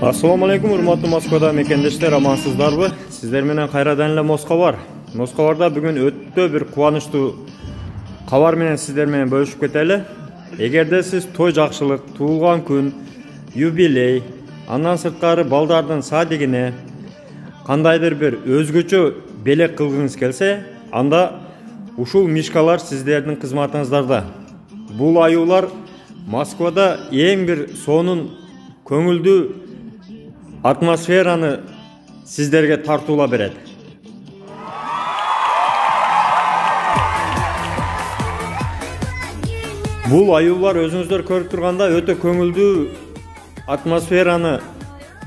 Assalamu alaikum, hurmatly Moskvada mekendeshler, amansızlarбы? Sizler менен кайрадан эле Москва. Москвада бүгүн өтө бир кубанычтуу кабар менен сиздер менен бөлүшүп кетели. Эгерде сиз той жакшылык, туулган күн, юбилей, андан сырткары балдардын садигине кандайдыр бир өзгөчө белек кылгыңыз келсе, анда ушул мишкалар сиздердин кызматыңыздарда. Бул аюулар Москвада эң бир сонун көңүлдүү атмосфераны сиздерге тартуула берет. Бул аюулар өзүңүздөр көрүп турганда өтө көңүлдүү атмосфераны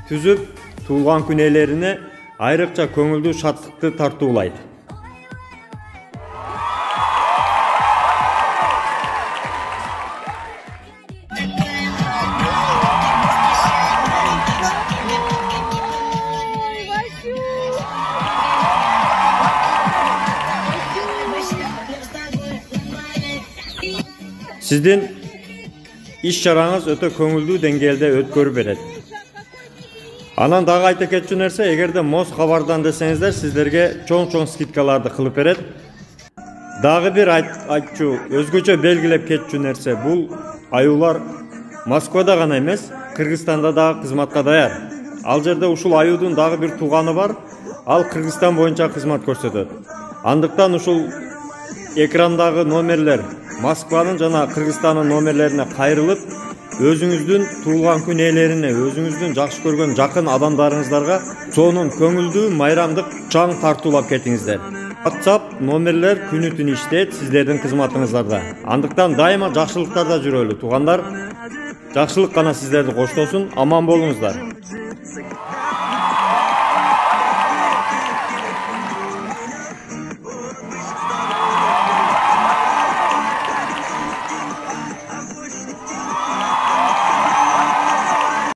түзүп, туулган күн ээлерине айрыкча көңүлдүү шаттыкты тартуулайт. Сиздин иш чараңыз өтө көңүлдүү деңгээлде өткөрүп берет. Анан дагы айта кетчү нерсе, эгерде Моз кабардан десеңиздер, сиздерге чоң скидкаларды кылып берет. Дагы бир айтчу, өзгөчө белгилеп кетчү нерсе, бул аюулар Москвада гана эмес, Кыргызстанда дагы кызматка даяр. Ал жерде ушул аюудун дагы бир тууганы бар, ал Кыргызстан боюнча кызмат көрсөтөт. Андыктан ушул экрандагы номерлер Москванын жана Кыргызстандын номерлерине кайрылып, өзүңүздүн туулган күн ээлерине, өзүңүздүн жакшы көргөн жакын адамдарыңыздарга сонун көңүлдүү майрамдык чаң тартуулап кетиңиздер. WhatsApp номерлер күнү түн иштейт сиздердин кызматыңыздарда. Андыктан дайыма жакшылыктарда жүрөлү, туугандар. Жакшылык гана сиздерди коштосун, аман болуңуздар.